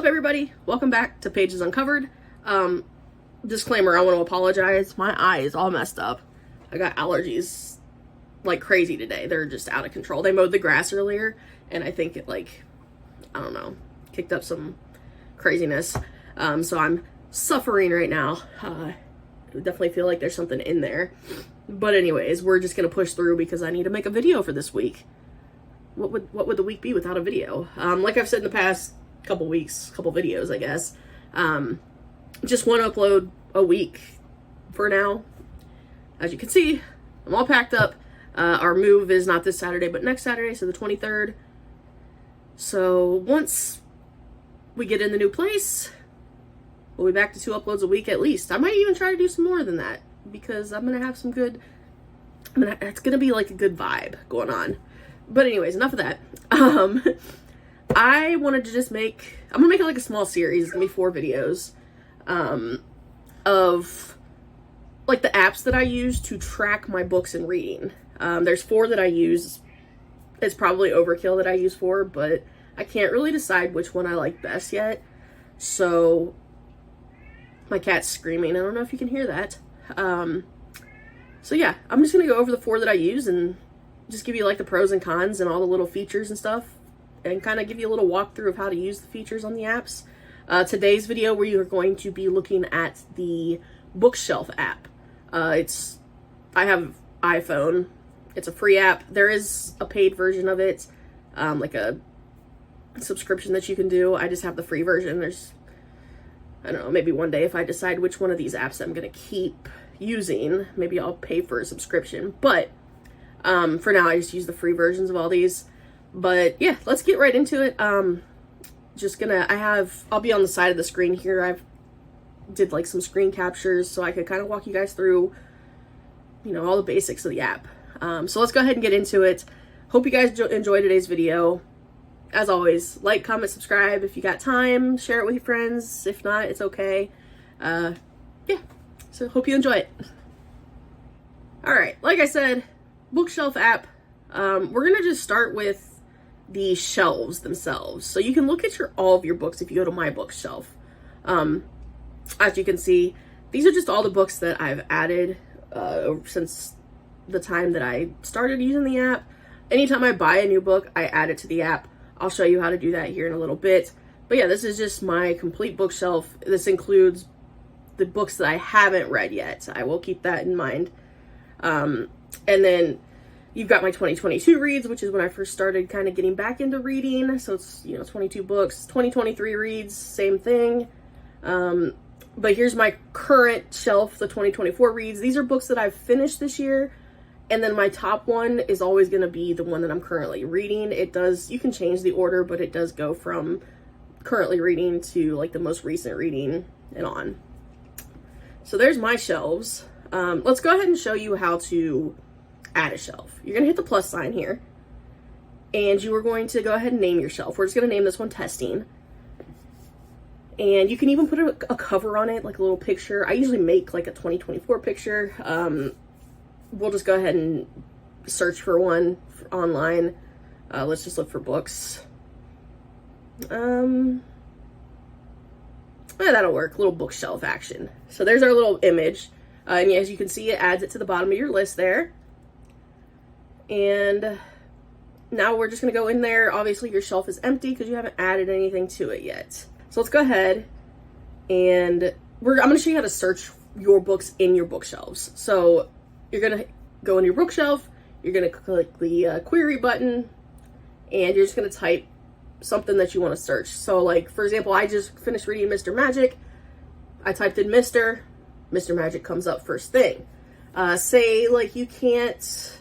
up, everybody? Welcome back to Pages Uncovered. Disclaimer, I want to apologize. My eye is all messed up. I got allergies like crazy today. They're just out of control. They mowed the grass earlier, and I think it, I don't know, kicked up some craziness. So I'm suffering right now. I definitely feel like there's something in there. But anyways, we're just going to push through because I need to make a video for this week. What would the week be without a video? Like I've said in the past couple videos, I guess. Just one upload a week for now. As you can see, I'm all packed up. Our move is not this Saturday, but next Saturday, so the 23rd. So once we get in the new place, we'll be back to 2 uploads a week at least. I might even try to do some more than that because I'm gonna have some good. It's gonna be like a good vibe going on. But anyways, enough of that. I wanted to just I'm gonna make it like a small series. It's gonna be 4 videos, of like the apps that I use to track my books and reading. There's 4 that I use. It's probably overkill that I use 4, but I can't really decide which one I like best yet. So my cat's screaming. I don't know if you can hear that. So yeah, I'm just gonna go over the 4 that I use and just give you like the pros and cons and all the little features and stuff, and kind of give you a little walkthrough of how to use the features on the apps. Today's video, we are going to be looking at the Bookshelf app. I have iPhone. It's a free app. There is a paid version of it, like a subscription that you can do. I just have the free version. I don't know, maybe one day if I decide which one of these apps I'm going to keep using, maybe I'll pay for a subscription. But for now, I just use the free versions of all these. But yeah, let's get right into it. I'll be on the side of the screen here. I've did like some screen captures so I could kind of walk you guys through, all the basics of the app. So let's go ahead and get into it. Hope you guys enjoy today's video. As always, like, comment, subscribe. If you got time, share it with your friends. If not, it's okay. Yeah, so hope you enjoy it. All right, like I said, Bookshelf app. We're gonna just start with the shelves themselves. So you can look at all of your books if you go to my bookshelf. As you can see, these are just all the books that I've added since the time that I started using the app. Anytime I buy a new book, I add it to the app. I'll show you how to do that here in a little bit. But yeah, this is just my complete bookshelf. This includes the books that I haven't read yet. I will keep that in mind. And then you've got my 2022 reads, which is when I first started kind of getting back into reading. So it's, 22 books. 2023 reads, same thing. But here's my current shelf, the 2024 reads. These are books that I've finished this year. And then my top one is always going to be the one that I'm currently reading. You can change the order, but it does go from currently reading to like the most recent reading and on. So there's my shelves. Let's go ahead and show you how to add a shelf. You're going to hit the plus sign here, and you are going to go ahead and name your shelf. We're just going to name this one Testing. And you can even put a cover on it, like a little picture. I usually make like a 2024 picture. We'll just go ahead and search for one online. Let's just look for books. Yeah, that'll work. Little bookshelf action. So there's our little image. And as you can see, it adds it to the bottom of your list there. And now we're just going to go in there. Obviously, your shelf is empty because you haven't added anything to it yet. So let's go ahead and I'm going to show you how to search your books in your bookshelves. So you're going to go in your bookshelf. You're going to click the query button, and you're just going to type something that you want to search. So like, for example, I just finished reading Mr. Magic. I typed in Mr. Magic comes up first thing. Say like you can't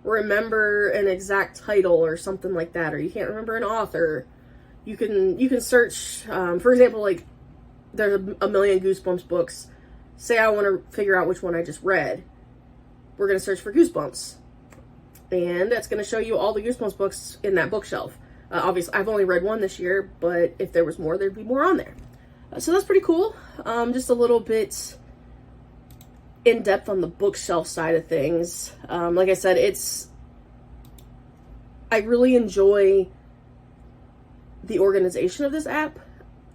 remember an exact title or something like that, or you can't remember an author. You can search, for example, like there's a million Goosebumps books. Say I want to figure out which one I just read. We're going to search for Goosebumps, and that's going to show you all the Goosebumps books in that bookshelf. Obviously, I've only read one this year, but if there was more, there'd be more on there. So that's pretty cool. Just a little bit in depth on the bookshelf side of things. Like I said, I really enjoy the organization of this app.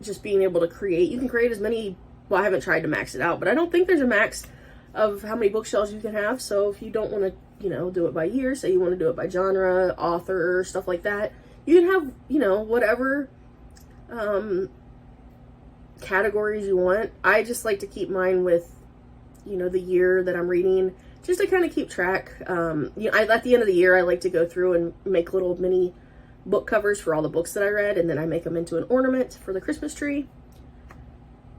just being able to create. You can create as many, well, I haven't tried to max it out, but I don't think there's a max of how many bookshelves you can have. So if you don't want to, you know, do it by year, say you want to do it by genre, author, stuff like that, you can have, you know, whatever categories you want. I just like to keep mine with, you know, the year that I'm reading, just to kind of keep track. You know, at the end of the year, I like to go through and make little mini book covers for all the books that I read, and then I make them into an ornament for the Christmas tree.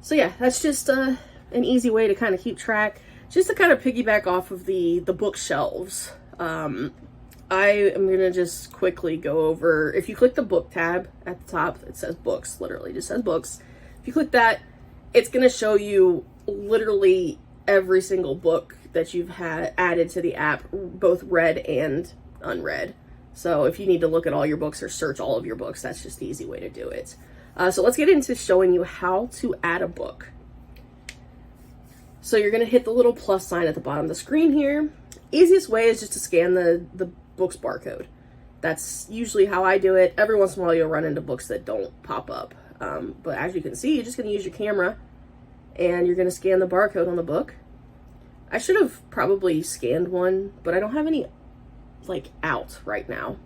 So yeah, that's just an easy way to kind of keep track, just to kind of piggyback off of the bookshelves. I am gonna just quickly go over, if you click the book tab at the top, it says books, literally just says books. If you click that, it's gonna show you literally every single book that you've had added to the app, both read and unread. So if you need to look at all your books or search all of your books, that's just the easy way to do it. So let's get into showing you how to add a book. So you're going to hit the little plus sign at the bottom of the screen here. Easiest way is just to scan the book's barcode. That's usually how I do it. Every once in a while you'll run into books that don't pop up. But as you can see, you're just going to use your camera and you're going to scan the barcode on the book. I should have probably scanned one, but I don't have any like out right now.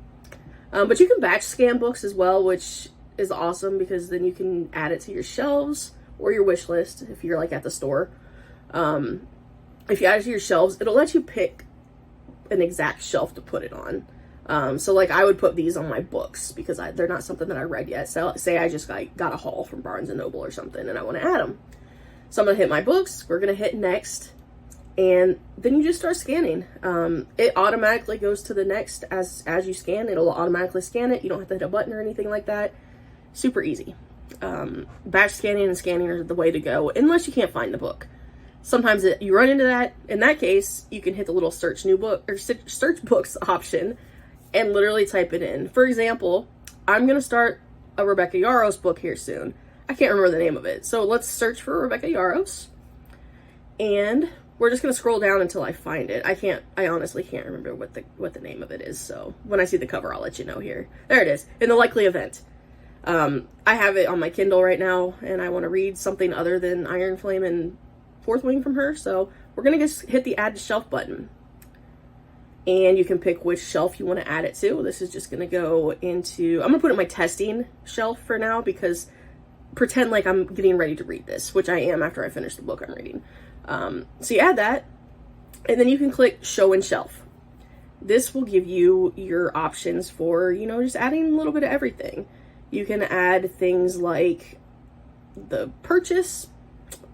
But you can batch scan books as well, which is awesome because then you can add it to your shelves or your wish list if you're like at the store. If you add it to your shelves, it'll let you pick an exact shelf to put it on. So like I would put these on my books because they're not something that I read yet. So say I just got a haul from Barnes & Noble or something and I want to add them. So I'm going to hit my books. We're going to hit next. And then you just start scanning. It automatically goes to the next as you scan. It'll automatically scan it. You don't have to hit a button or anything like that. Super easy. Batch scanning and scanning are the way to go, unless you can't find the book. Sometimes you run into that. In that case, you can hit the little search new book or search books option and literally type it in. For example, I'm going to start a Rebecca Yarros book here soon. I can't remember the name of it. So let's search for Rebecca Yarros. And we're just going to scroll down until I find it. I honestly can't remember what the name of it is. So when I see the cover, I'll let you know here. There it is. In the Likely Event. I have it on my Kindle right now and I want to read something other than Iron Flame and Fourth Wing from her. So we're going to just hit the add to shelf button. And you can pick which shelf you want to add it to. This is just going to go into, I'm going to put it in my testing shelf for now because pretend like I'm getting ready to read this, which I am after I finish the book I'm reading. So you add that, and then you can click show and shelf. This will give you your options for, you know, just adding a little bit of everything. You can add things like the purchase,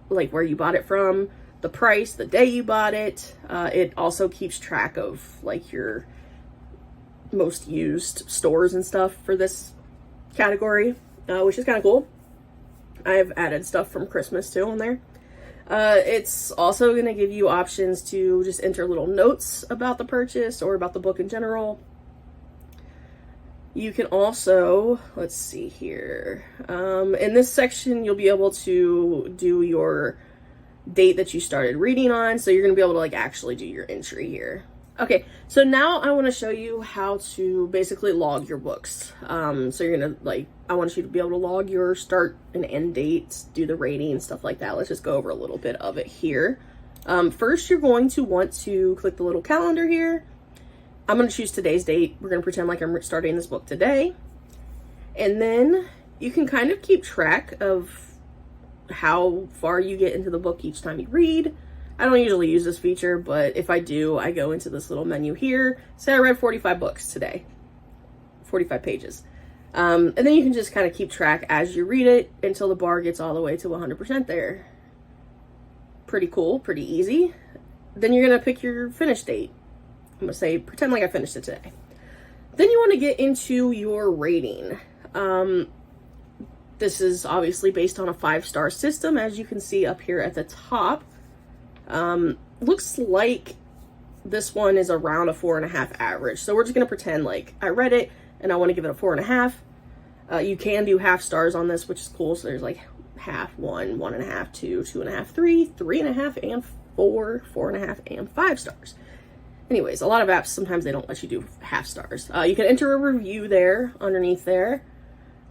like where you bought it from, the price, the day you bought it. It also keeps track of like your most used stores and stuff for this category, which is kind of cool. I've added stuff from Christmas too on there. It's also going to give you options to just enter little notes about the purchase or about the book in general. You can also, let's see here, in this section, you'll be able to do your date that you started reading on. So you're going to be able to like actually do your entry here. Okay, so now I want to show you how to basically log your books. So you're going to like, I want you to be able to log your start and end dates, do the rating, stuff like that. Let's just go over a little bit of it here. First, you're going to want to click the little calendar here. I'm going to choose today's date. We're going to pretend like I'm starting this book today. And then you can kind of keep track of how far you get into the book each time you read. I don't usually use this feature, but if I do, I go into this little menu here. Say I read 45 books today, 45 pages. And then you can just kind of keep track as you read it until the bar gets all the way to 100% there. Pretty cool, pretty easy. Then you're going to pick your finish date. I'm going to say, pretend like I finished it today. Then you want to get into your rating. This is obviously based on a 5-star system, as you can see up here at the top. Looks like this one is around a 4.5 average. So we're just going to pretend like I read it and I want to give it a 4.5. You can do half stars on this, which is cool. So there's like half, 1, 1.5, 2, 2.5, 3, 3.5, and 4, 4.5, and 5 stars. Anyways, a lot of apps, sometimes they don't let you do half stars. You can enter a review there, underneath there.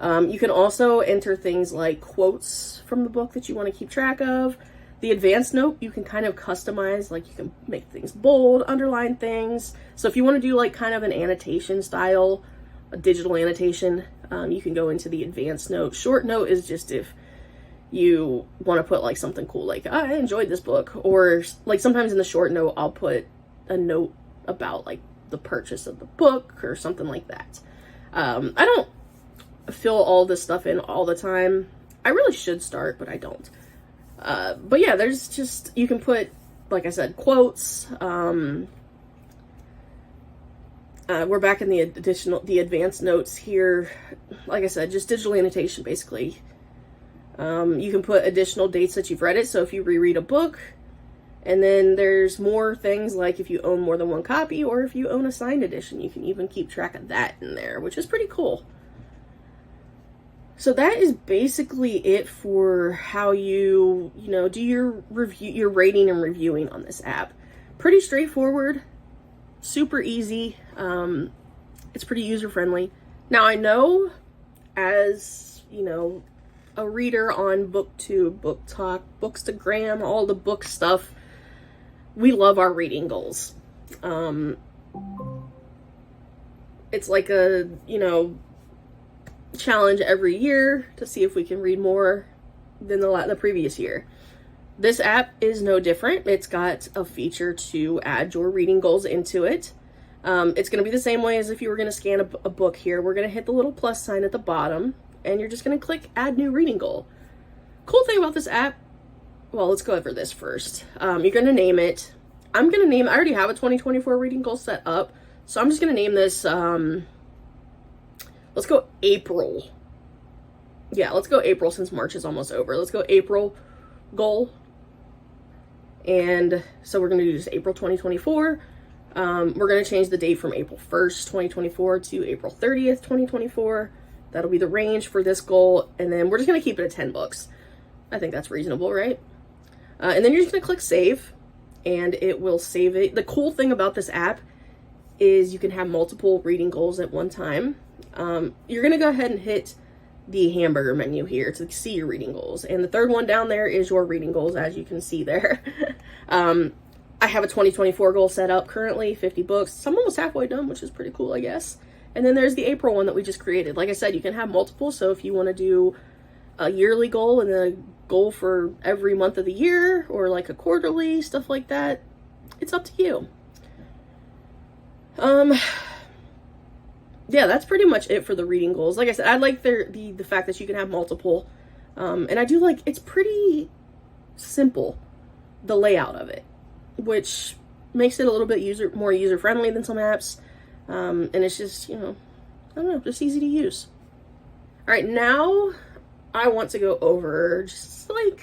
You can also enter things like quotes from the book that you want to keep track of. The advanced note, you can kind of customize, like you can make things bold, underline things. So if you want to do like kind of an annotation style, a digital annotation, you can go into the advanced note. Short note is just if you want to put like something cool, like I enjoyed this book, or like sometimes in the short note, I'll put a note about like the purchase of the book or something like that. I don't fill all this stuff in all the time. I really should start, but I don't. But yeah, there's just, you can put, like I said, quotes. We're back in the advanced notes here. Like I said, just digital annotation, basically. You can put additional dates that you've read it. So if you reread a book, and then there's more things like if you own more than one copy, or if you own a signed edition, you can even keep track of that in there, which is pretty cool. So that is basically it for how you do your review, your rating and reviewing on this app. Pretty straightforward, super easy. It's pretty user-friendly. Now I know, as you know, a reader on BookTube, BookTok, Bookstagram, all the book stuff, we love our reading goals. It's like a, challenge every year to see if we can read more than the previous year. This app is no different. It's got a feature to add your reading goals into it. It's going to be the same way as if you were going to scan a book here. We're going to hit the little plus sign at the bottom, and you're just going to click add new reading goal. Cool thing about this app, well, let's go over this first. You're going to name it. I already have a 2024 reading goal set up, so I'm just going to name this, let's go April. Yeah, let's go April since March is almost over. Let's go April goal. And so we're going to do this April 2024. We're going to change the date from April 1st, 2024 to April 30th, 2024. That'll be the range for this goal. And then we're just going to keep it at 10 books. I think that's reasonable, right? And then you're just going to click save, and it will save it. The cool thing about this app is you can have multiple reading goals at one time. You're going to go ahead and hit the hamburger menu here to see your reading goals. And the third one down there is your reading goals, as you can see there. I have a 2024 goal set up currently, 50 books. I'm almost halfway done, which is pretty cool, I guess. And then there's the April one that we just created. Like I said, you can have multiple. So if you want to do a yearly goal and a goal for every month of the year, or like a quarterly, stuff like that, it's up to you. Yeah, that's pretty much it for the reading goals. Like I said, I like the fact that you can have multiple. And I do like, it's pretty simple, the layout of it, which makes it a little bit more user-friendly than some apps. And it's just, I don't know, just easy to use. All right, now I want to go over just like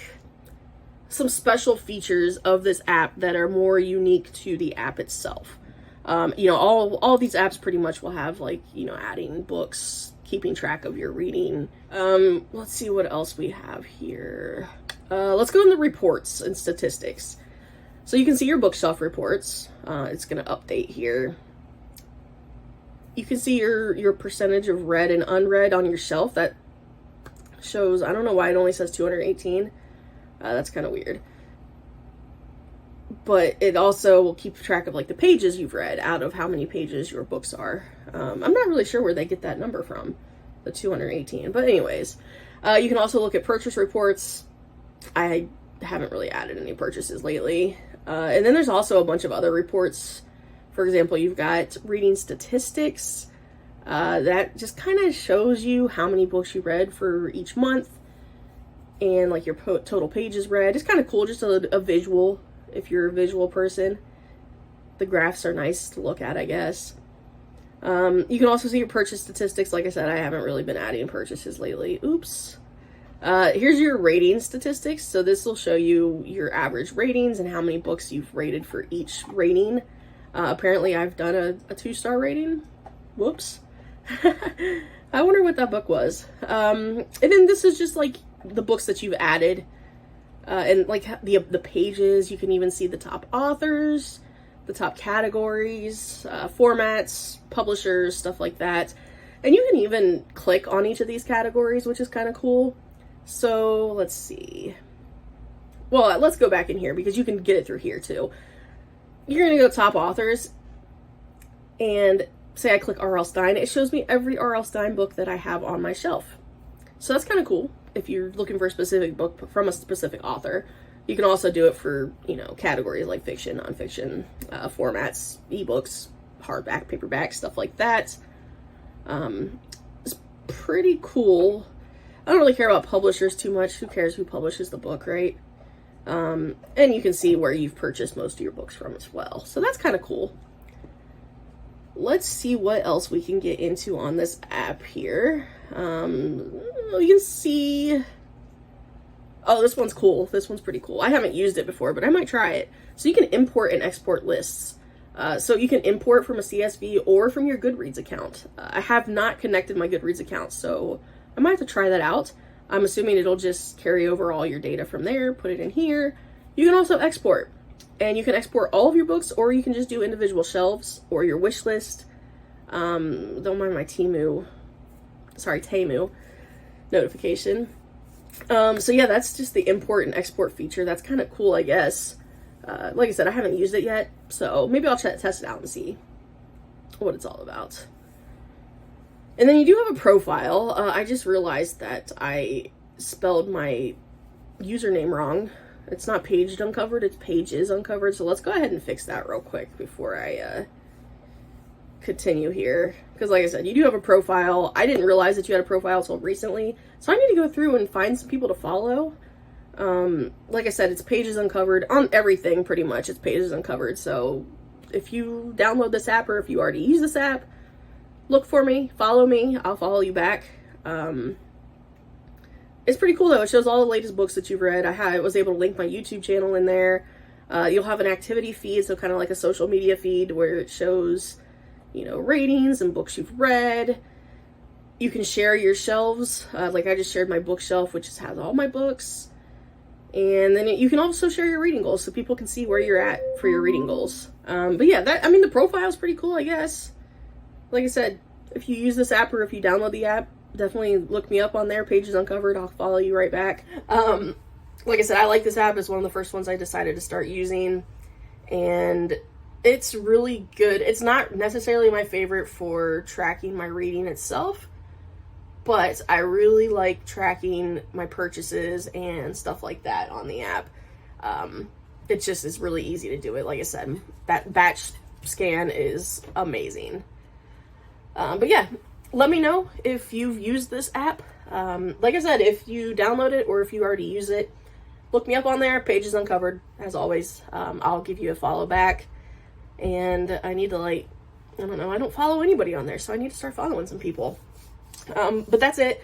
some special features of this app that are more unique to the app itself. All these apps pretty much will have like, adding books, keeping track of your reading. Let's see what else we have here. Let's go into reports and statistics. So you can see your bookshelf reports. It's going to update here. You can see your percentage of read and unread on your shelf. That shows, I don't know why it only says 218. That's kind of weird. But it also will keep track of like the pages you've read out of how many pages your books are. I'm not really sure where they get that number from, the 218. But anyways, you can also look at purchase reports. I haven't really added any purchases lately. And then there's also a bunch of other reports. For example, you've got reading statistics. That just kind of shows you how many books you read for each month, and like your total pages read. It's kind of cool, just a visual. If you're a visual person, the graphs are nice to look at, I guess. You can also see your purchase statistics. Like I said, I haven't really been adding purchases lately. Oops. Here's your rating statistics. So this will show you your average ratings and how many books you've rated for each rating. Apparently I've done a 2-star rating. Whoops. I wonder what that book was. And then this is just like the books that you've added. And like the pages, you can even see the top authors, the top categories, formats, publishers, stuff like that. And you can even click on each of these categories, which is kind of cool. So let's see. Well, let's go back in here because you can get it through here too. You're going to go top authors and say I click R.L. Stine. It shows me every R.L. Stine book that I have on my shelf. So that's kind of cool if you're looking for a specific book from a specific author. You can also do it for, you know, categories like fiction, nonfiction, formats, ebooks, hardback, paperback, stuff like that. It's pretty cool. I don't really care about publishers too much. Who cares who publishes the book, right? And you can see where you've purchased most of your books from as well. So that's kind of cool. Let's see what else we can get into on this app here. You can see... Oh, this one's cool. This one's pretty cool. I haven't used it before, but I might try it. So you can import and export lists. So you can import from a CSV or from your Goodreads account. I have not connected my Goodreads account, so I might have to try that out. I'm assuming it'll just carry over all your data from there, put it in here. You can also export. And you can export all of your books, or you can just do individual shelves or your wish list. Don't mind my Temu notification. So yeah, that's just the import and export feature. That's kind of cool, I guess. Like I said, I haven't used it yet, so maybe I'll test it out and see what it's all about. And then you do have a profile. I just realized that I spelled my username wrong. It's not Paged Uncovered, it's Pages Uncovered. So let's go ahead and fix that real quick before I continue here. Because like I said, you do have a profile. I didn't realize that you had a profile until recently. So I need to go through and find some people to follow. Like I said, it's Pages Uncovered on everything pretty much. It's Pages Uncovered. So if you download this app or if you already use this app, look for me, follow me, I'll follow you back. It's pretty cool though. It shows all the latest books that you've read. I was able to link my YouTube channel in there. You'll have an activity feed, so kind of like a social media feed where it shows, you know, ratings and books you've read. You can share your shelves. Like I just shared my bookshelf, which just has all my books. And then you can also share your reading goals so people can see where you're at for your reading goals. But yeah, the profile is pretty cool, I guess. Like I said, if you use this app or if you download the app, definitely look me up on there, Pages Uncovered. I'll follow you right back. Like I said, I like this app. It's one of the first ones I decided to start using. And it's really good. It's not necessarily my favorite for tracking my reading itself, but I really like tracking my purchases and stuff like that on the app. It just is really easy to do it. Like I said, that batch scan is amazing. But yeah, let me know if you've used this app. Like I said, if you download it or if you already use it, look me up on there, Pages Uncovered, as always. I'll give you a follow back. And I need to, I don't follow anybody on there, so I need to start following some people. But that's it.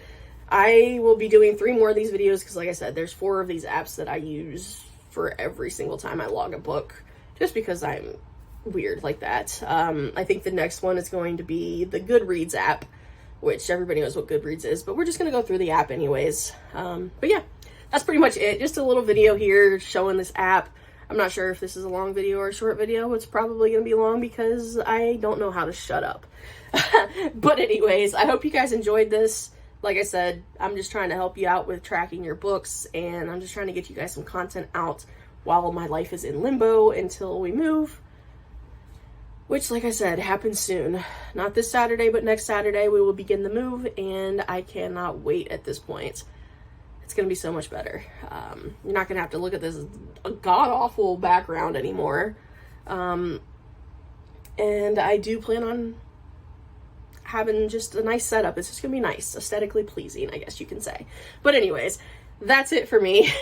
I will be doing 3 more of these videos because, like I said, there's 4 of these apps that I use for every single time I log a book, just because I'm weird like that. I think the next one is going to be the Goodreads app, which everybody knows what Goodreads is, but we're just going to go through the app anyways. But yeah, that's pretty much it. Just a little video here showing this app. I'm not sure if this is a long video or a short video. It's probably going to be long because I don't know how to shut up. But anyways, I hope you guys enjoyed this. Like I said, I'm just trying to help you out with tracking your books, and I'm just trying to get you guys some content out while my life is in limbo until we move. Which, like I said, happens soon. Not this Saturday, but next Saturday we will begin the move, and I cannot wait at this point. It's going to be so much better. You're not going to have to look at this god-awful background anymore. And I do plan on having just a nice setup. It's just going to be nice, aesthetically pleasing, I guess you can say. But anyways, that's it for me.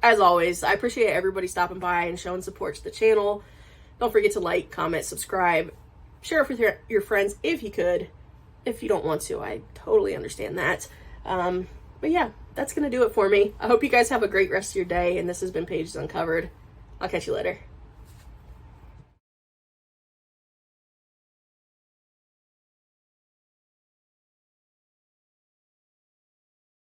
As always, I appreciate everybody stopping by and showing support to the channel. Don't forget to like, comment, subscribe, share it with your friends if you could. If you don't want to, I totally understand that. But yeah, that's going to do it for me. I hope you guys have a great rest of your day, and this has been Pages Uncovered. I'll catch you later.